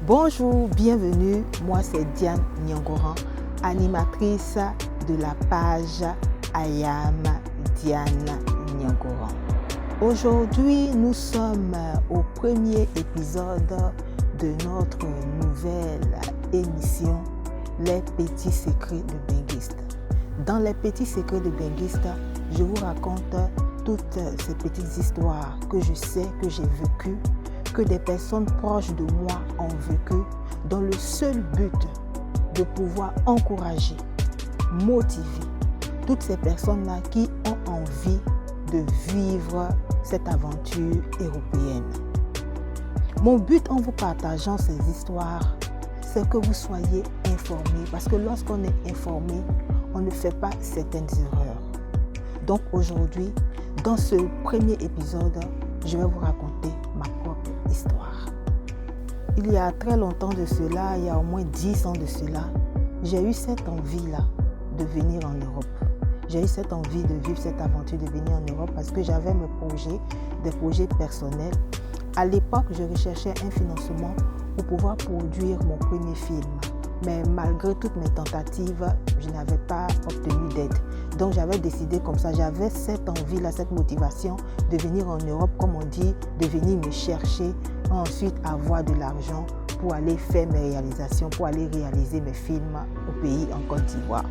Bonjour, bienvenue, moi c'est Diane Nyangoran, animatrice de la page I am Diane Nyangoran. Aujourd'hui, nous sommes au premier épisode de notre nouvelle émission Les petits secrets de Benguiste. Dans les petits secrets de Benguiste, je vous raconte toutes ces petites histoires que je sais, que j'ai vécues, que des personnes proches de moi ont vécu, dans le seul but de pouvoir encourager, motiver toutes ces personnes-là qui ont envie de vivre cette aventure européenne. Mon but en vous partageant ces histoires, c'est que vous soyez informés, parce que lorsqu'on est informé, on ne fait pas certaines erreurs. Donc aujourd'hui, dans ce premier épisode, je vais vous raconter ma propre histoire. Il y a très longtemps de cela, il y a au moins 10 ans de cela, j'ai eu cette envie-là de venir en Europe. J'ai eu cette envie de vivre cette aventure de venir en Europe parce que j'avais mes projets, des projets personnels. À l'époque, je recherchais un financement pour pouvoir produire mon premier film. Mais malgré toutes mes tentatives, je n'avais pas obtenu d'aide. Donc j'avais décidé comme ça, j'avais cette envie-là, cette motivation de venir en Europe, comme on dit, de venir me chercher, ensuite avoir de l'argent pour aller faire mes réalisations, pour aller réaliser mes films au pays, en Côte d'Ivoire.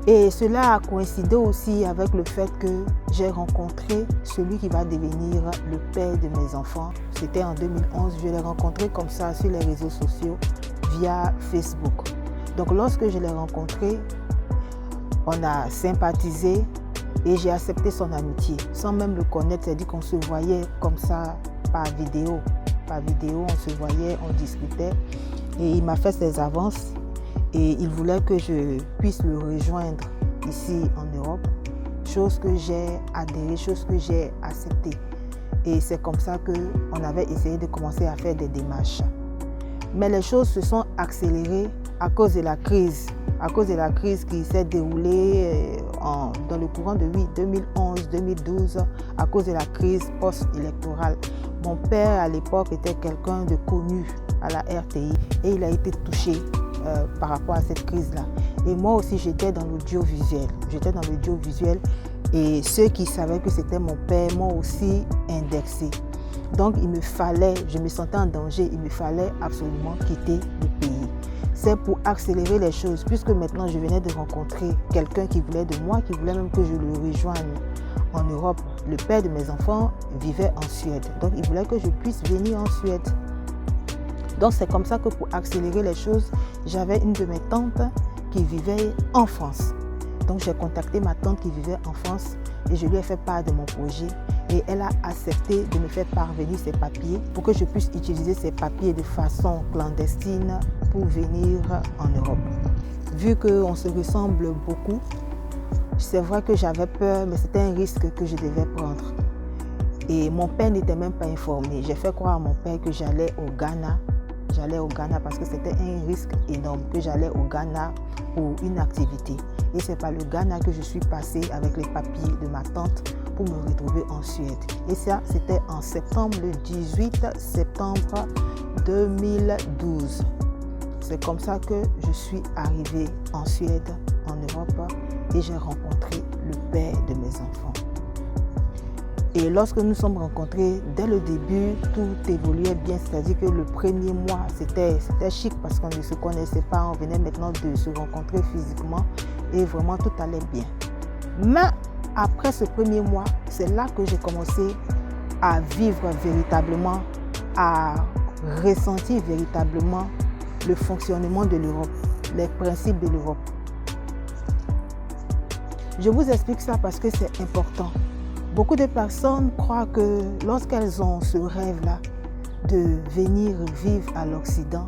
Et cela a coïncidé aussi avec le fait que j'ai rencontré celui qui va devenir le père de mes enfants. C'était en 2011, je l'ai rencontré comme ça sur les réseaux sociaux via Facebook. Donc lorsque je l'ai rencontré, on a sympathisé et j'ai accepté son amitié. Sans même le connaître, c'est-à-dire qu'on se voyait comme ça par vidéo. Par vidéo, on se voyait, on discutait et il m'a fait ses avances. Et il voulait que je puisse le rejoindre ici en Europe, chose que j'ai adhéré, chose que j'ai acceptée. Et c'est comme ça qu'on avait essayé de commencer à faire des démarches. Mais les choses se sont accélérées à cause de la crise qui s'est déroulée dans le courant de 2011-2012, à cause de la crise post-électorale. Mon père à l'époque était quelqu'un de connu à la RTI et il a été touché par rapport à cette crise-là. Et moi aussi, j'étais dans l'audiovisuel. Et ceux qui savaient que c'était mon père m'ont aussi indexé. Donc, je me sentais en danger, il me fallait absolument quitter le pays. C'est pour accélérer les choses, puisque maintenant, je venais de rencontrer quelqu'un qui voulait de moi, qui voulait même que je le rejoigne en Europe. Le père de mes enfants vivait en Suède. Donc, il voulait que je puisse venir en Suède. Donc c'est comme ça que pour accélérer les choses, j'avais une de mes tantes qui vivait en France. Donc j'ai contacté ma tante qui vivait en France et je lui ai fait part de mon projet. Et elle a accepté de me faire parvenir ses papiers pour que je puisse utiliser ces papiers de façon clandestine pour venir en Europe. Vu qu'on se ressemble beaucoup, c'est vrai que j'avais peur, mais c'était un risque que je devais prendre. Et mon père n'était même pas informé. J'ai fait croire à mon père que j'allais au Ghana. J'allais au Ghana parce que c'était un risque énorme, que j'allais au Ghana pour une activité. Et c'est par le Ghana que je suis passée avec les papiers de ma tante pour me retrouver en Suède. Et ça, c'était en septembre, le 18 septembre 2012. C'est comme ça que je suis arrivée en Suède, en Europe, et j'ai rencontré le père de mes enfants. Et lorsque nous sommes rencontrés, dès le début, tout évoluait bien. C'est-à-dire que le premier mois, c'était chic parce qu'on ne se connaissait pas. On venait maintenant de se rencontrer physiquement et vraiment tout allait bien. Mais après ce premier mois, c'est là que j'ai commencé à vivre véritablement, à ressentir véritablement le fonctionnement de l'Europe, les principes de l'Europe. Je vous explique ça parce que c'est important. Beaucoup de personnes croient que lorsqu'elles ont ce rêve-là de venir vivre à l'Occident,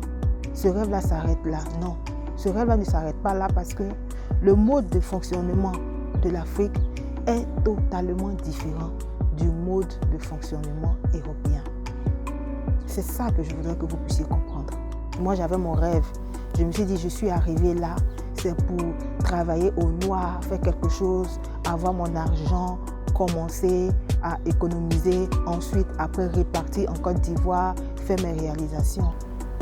ce rêve-là s'arrête là. Non, ce rêve-là ne s'arrête pas là parce que le mode de fonctionnement de l'Afrique est totalement différent du mode de fonctionnement européen. C'est ça que je voudrais que vous puissiez comprendre. Moi, j'avais mon rêve. Je me suis dit, je suis arrivée là, c'est pour travailler au noir, faire quelque chose, avoir mon argent, commencer à économiser, ensuite après repartir en Côte d'Ivoire, faire mes réalisations.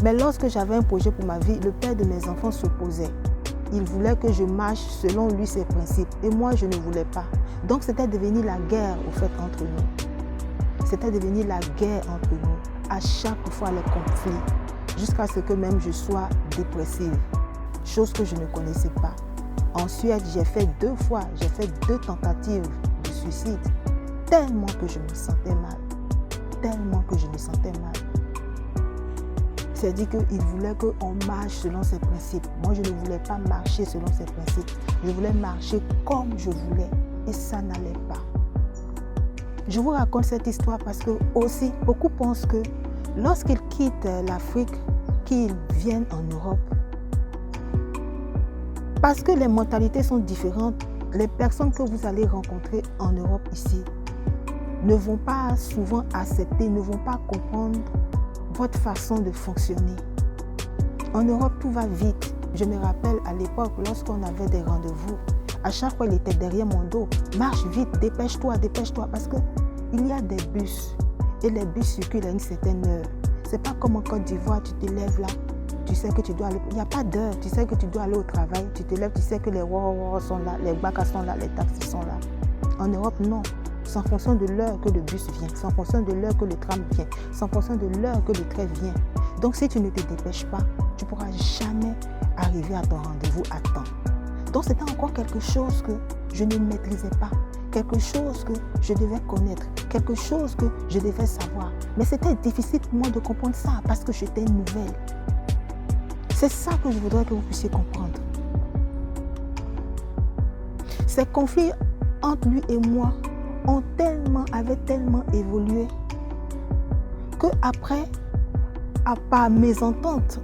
Mais lorsque j'avais un projet pour ma vie, le père de mes enfants s'opposait. Il voulait que je marche selon lui ses principes. Et moi, je ne voulais pas. Donc, c'était devenu la guerre, au fait, entre nous. C'était devenu la guerre entre nous. À chaque fois, les conflits. Jusqu'à ce que même je sois dépressive. Chose que je ne connaissais pas. En Suède, j'ai fait 2 tentatives de suicide. Tellement que je me sentais mal. Tellement que je me sentais mal. C'est-à-dire qu'il voulait qu'on marche selon ses principes. Moi, je ne voulais pas marcher selon ses principes. Je voulais marcher comme je voulais. Et ça n'allait pas. Je vous raconte cette histoire parce que aussi, beaucoup pensent que lorsqu'ils quittent l'Afrique, qu'ils viennent en Europe, parce que les mentalités sont différentes, les personnes que vous allez rencontrer en Europe ici ne vont pas souvent accepter, ne vont pas comprendre votre façon de fonctionner. En Europe, tout va vite. Je me rappelle à l'époque, lorsqu'on avait des rendez-vous, à chaque fois, il était derrière mon dos. Marche vite, dépêche-toi, parce qu'il y a des bus et les bus circulent à une certaine heure. C'est pas comme en Côte d'Ivoire, tu te lèves là, tu sais que tu dois aller. Il n'y a pas d'heure, tu sais que tu dois aller au travail, tu te lèves, tu sais que les wouah sont là, les bacs sont là, les taxis sont là. En Europe, non. C'est en fonction de l'heure que le bus vient, c'est en fonction de l'heure que le tram vient, c'est en fonction de l'heure que le train vient. Donc si tu ne te dépêches pas, tu ne pourras jamais arriver à ton rendez-vous à temps. Donc c'était encore quelque chose que je ne maîtrisais pas, quelque chose que je devais connaître, quelque chose que je devais savoir. Mais c'était difficile pour moi de comprendre ça parce que j'étais nouvelle. C'est ça que je voudrais que vous puissiez comprendre. Ces conflits entre lui et moi avaient tellement évolué que après, par mésentente,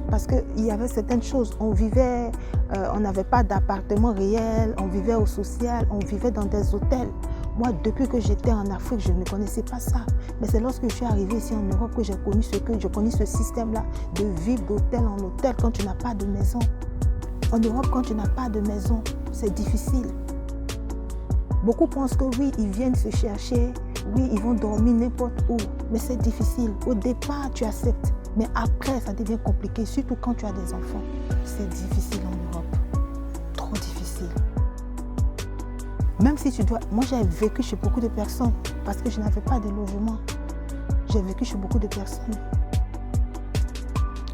parce qu'il y avait certaines choses, on vivait, on n'avait pas d'appartement réel, on vivait au social, on vivait dans des hôtels. Moi, depuis que j'étais en Afrique, je ne connaissais pas ça. Mais c'est lorsque je suis arrivée ici en Europe que j'ai connu ce système-là de vivre d'hôtel en hôtel quand tu n'as pas de maison. En Europe, quand tu n'as pas de maison, c'est difficile. Beaucoup pensent que oui, ils viennent se chercher, oui, ils vont dormir n'importe où, mais c'est difficile. Au départ, tu acceptes, mais après, ça devient compliqué, surtout quand tu as des enfants. C'est difficile en Europe, trop difficile. Même si tu dois... Moi, j'ai vécu chez beaucoup de personnes parce que je n'avais pas de logement. J'ai vécu chez beaucoup de personnes.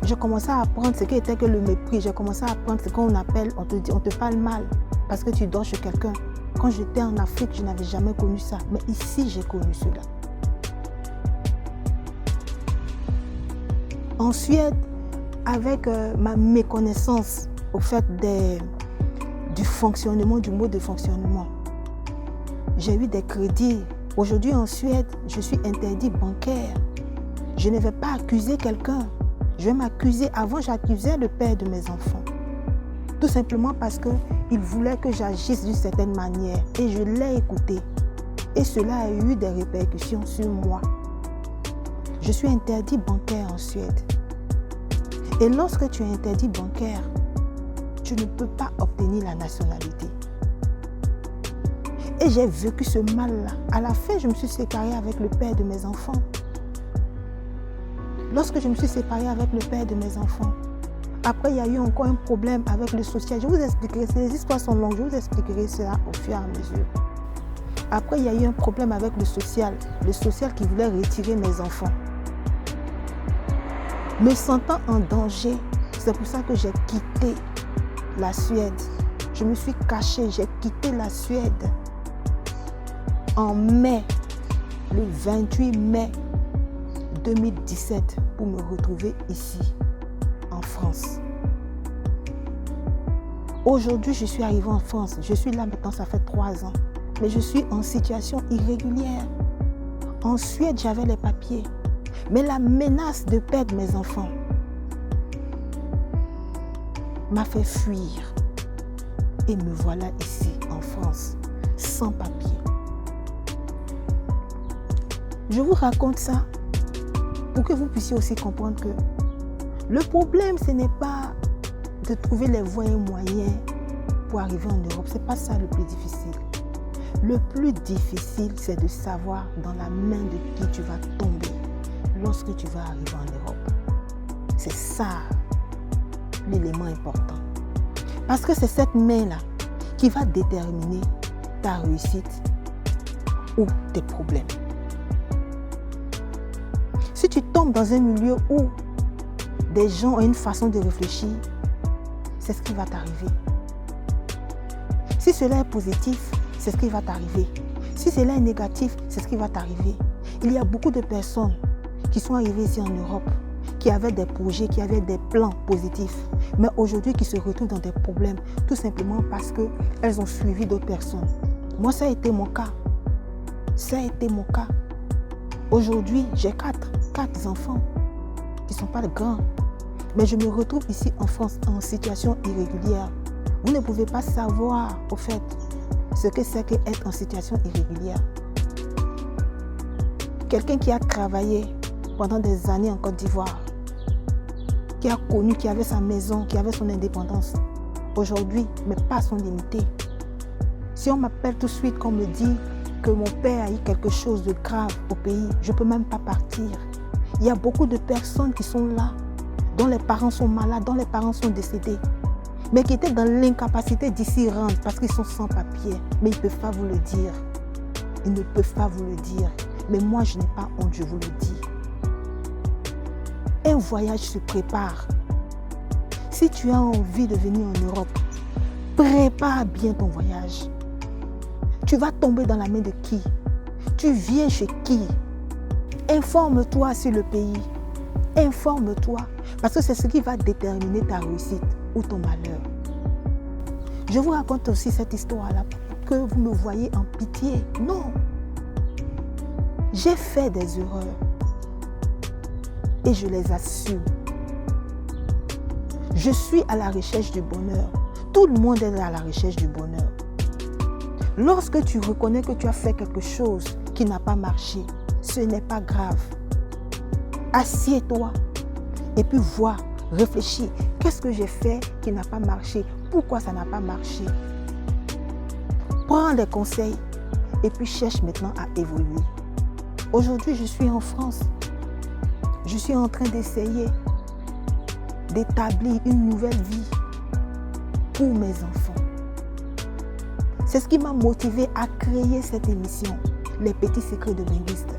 J'ai commencé à apprendre ce qu'était que le mépris. J'ai commencé à apprendre ce qu'on appelle, on te parle mal parce que tu dors chez quelqu'un. Quand j'étais en Afrique, je n'avais jamais connu ça. Mais ici, j'ai connu cela. En Suède, avec ma méconnaissance au fait du fonctionnement, du mode de fonctionnement, j'ai eu des crédits. Aujourd'hui, en Suède, je suis interdit bancaire. Je ne vais pas accuser quelqu'un. Je vais m'accuser. Avant, j'accusais le père de mes enfants. Tout simplement parce qu'il voulait que j'agisse d'une certaine manière. Et je l'ai écouté. Et cela a eu des répercussions sur moi. Je suis interdit bancaire en Suède. Et lorsque tu es interdit bancaire, tu ne peux pas obtenir la nationalité. Et j'ai vécu ce mal-là. À la fin, je me suis séparée avec le père de mes enfants. Lorsque je me suis séparée avec le père de mes enfants, après, il y a eu encore un problème avec le social. Je vous expliquerai, les histoires sont longues, je vous expliquerai cela au fur et à mesure. Après, il y a eu un problème avec le social qui voulait retirer mes enfants. Me sentant en danger, c'est pour ça que j'ai quitté la Suède. Je me suis cachée, j'ai quitté la Suède en mai, le 28 mai 2017, pour me retrouver ici, en France. Aujourd'hui, je suis arrivée en France. Je suis là maintenant, ça fait 3 ans. Mais je suis en situation irrégulière. En Suède, j'avais les papiers. Mais la menace de perdre mes enfants m'a fait fuir. Et me voilà ici, en France, sans papier. Je vous raconte ça pour que vous puissiez aussi comprendre que le problème, ce n'est pas de trouver les voies et moyens pour arriver en Europe. Ce n'est pas ça le plus difficile. Le plus difficile, c'est de savoir dans la main de qui tu vas tomber lorsque tu vas arriver en Europe. C'est ça l'élément important. Parce que c'est cette main-là qui va déterminer ta réussite ou tes problèmes. Si tu tombes dans un milieu où des gens ont une façon de réfléchir, c'est ce qui va t'arriver. Si cela est positif, c'est ce qui va t'arriver. Si cela est négatif, c'est ce qui va t'arriver. Il y a beaucoup de personnes qui sont arrivées ici en Europe, qui avaient des projets, qui avaient des plans positifs, mais aujourd'hui qui se retrouvent dans des problèmes, tout simplement parce qu'elles ont suivi d'autres personnes. Moi, ça a été mon cas. Ça a été mon cas. Aujourd'hui, j'ai quatre enfants qui ne sont pas grands. Mais je me retrouve ici en France en situation irrégulière. Vous ne pouvez pas savoir, au fait, ce que c'est qu'être en situation irrégulière. Quelqu'un qui a travaillé pendant des années en Côte d'Ivoire, qui a connu, qui avait sa maison, qui avait son indépendance, aujourd'hui, mes pas sont limités. Si on m'appelle tout de suite, qu'on me dit que mon père a eu quelque chose de grave au pays, je ne peux même pas partir. Il y a beaucoup de personnes qui sont là, dont les parents sont malades, dont les parents sont décédés, mais qui étaient dans l'incapacité d'y rendre parce qu'ils sont sans papier. Mais ils ne peuvent pas vous le dire. Ils ne peuvent pas vous le dire. Mais moi, je n'ai pas honte, je vous le dis. Un voyage se prépare. Si tu as envie de venir en Europe, prépare bien ton voyage. Tu vas tomber dans la main de qui? Tu viens chez qui? Informe-toi sur le pays. Informe-toi. Parce que c'est ce qui va déterminer ta réussite ou ton malheur. Je vous raconte aussi cette histoire-là pour que vous me voyez en pitié. Non. J'ai fait des erreurs. Et je les assume. Je suis à la recherche du bonheur. Tout le monde est à la recherche du bonheur. Lorsque tu reconnais que tu as fait quelque chose qui n'a pas marché, ce n'est pas grave. Assieds-toi et puis vois, réfléchis. Qu'est-ce que j'ai fait qui n'a pas marché? Pourquoi ça n'a pas marché? Prends des conseils et puis cherche maintenant à évoluer. Aujourd'hui, je suis en France. Je suis en train d'essayer d'établir une nouvelle vie pour mes enfants. C'est ce qui m'a motivé à créer cette émission, Les Petits Secrets de Benguiste.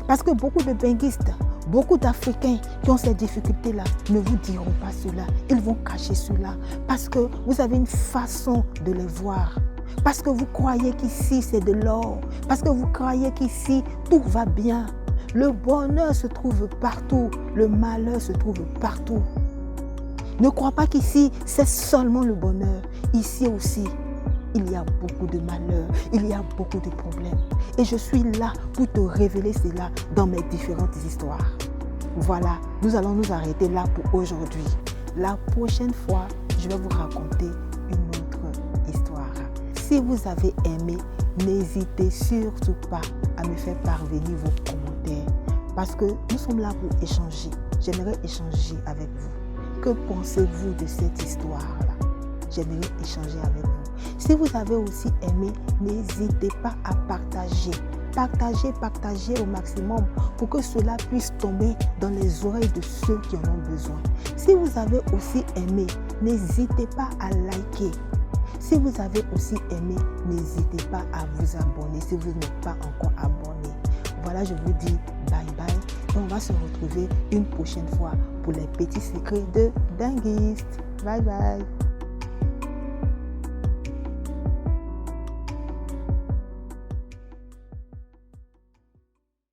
Parce que beaucoup de benguistes, beaucoup d'Africains qui ont ces difficultés-là ne vous diront pas cela. Ils vont cacher cela parce que vous avez une façon de les voir. Parce que vous croyez qu'ici c'est de l'or. Parce que vous croyez qu'ici tout va bien. Le bonheur se trouve partout. Le malheur se trouve partout. Ne crois pas qu'ici c'est seulement le bonheur. Ici aussi, il y a beaucoup de malheurs, il y a beaucoup de problèmes. Et je suis là pour te révéler cela dans mes différentes histoires. Voilà, nous allons nous arrêter là pour aujourd'hui. La prochaine fois, je vais vous raconter une autre histoire. Si vous avez aimé, n'hésitez surtout pas à me faire parvenir vos commentaires. Parce que nous sommes là pour échanger. J'aimerais échanger avec vous. Que pensez-vous de cette histoire-là? J'aimerais échanger avec vous. Si vous avez aussi aimé, n'hésitez pas à partager. Partagez au maximum pour que cela puisse tomber dans les oreilles de ceux qui en ont besoin. Si vous avez aussi aimé, n'hésitez pas à liker. Si vous avez aussi aimé, n'hésitez pas à vous abonner si vous n'êtes pas encore abonné. Voilà, je vous dis bye bye et on va se retrouver une prochaine fois pour les petits secrets de Benguiste. Bye bye.